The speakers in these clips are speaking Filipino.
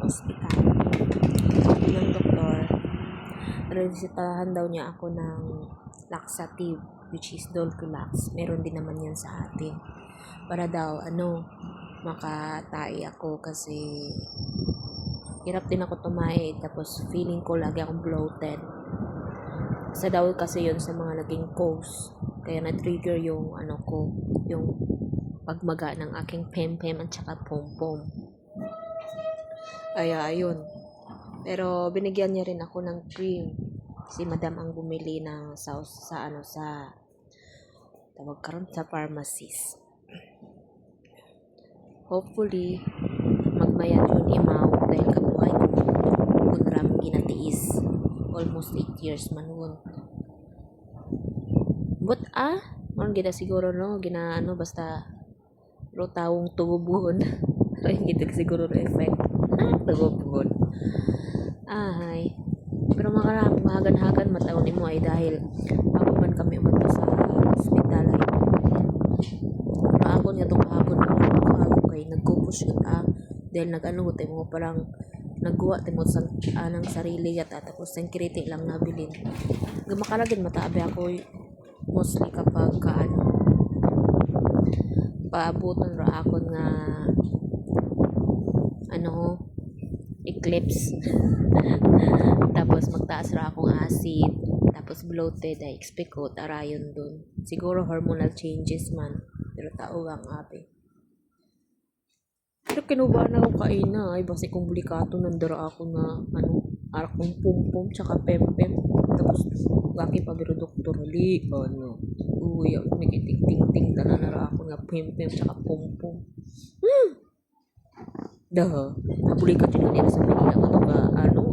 ospital. Sabi ng doktor, resetahan daw niya ako ng laxative, which is Dulcolax. Meron din naman yan sa atin. Para daw, makatay ako kasi hirap din ako tumae. Tapos feeling ko lagi akong bloated. Sa daw kasi yun sa mga naging cause. Kaya na-trigger yung yung pagmaga ng aking pem-pem at saka pom-pom. Ay, ayun. Pero binigyan niya rin ako ng cream. Si madam ang bumili ng sa tawag karon sa pharmacist. Hopefully magmayat yun imaw dahil kabuhay ko kung ram ginatiis. Almost 8 years man yun. But man gina siguro basta tawong tugubuhon. Ay gid siguro na effect. Tugubuhon. Ay. Pero mahagan-hagan mataon nimo ay dahil bago man kami umunta sa ospital ay paabot nga tong kahapon ako kay nagkupush yun dahil mo parang nagguwa timo sa anang sarili yata tapos security lang nabilin. Gumakalagin mataabi ako mostly kapag paabuton ra ako nga eclipse. Tapos magtaas ra akong acid tapos bloated ay expect ko tarayon dun siguro hormonal changes man pero tao ang ape pero kinubaan ako kaina ay basi kong bulikato nandara ako nga arak kong pum-pum tsaka pem-pem tapos gaki pa biro doktor uy nakiting-ting tanan ako nga pem-pem tsaka pum-pum nabulikat yun nila sa Manila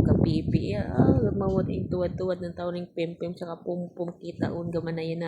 ka pipi mawad tuwad-tuwad ng taon ng pem-pem tsaka pum-pum kita on gamanayan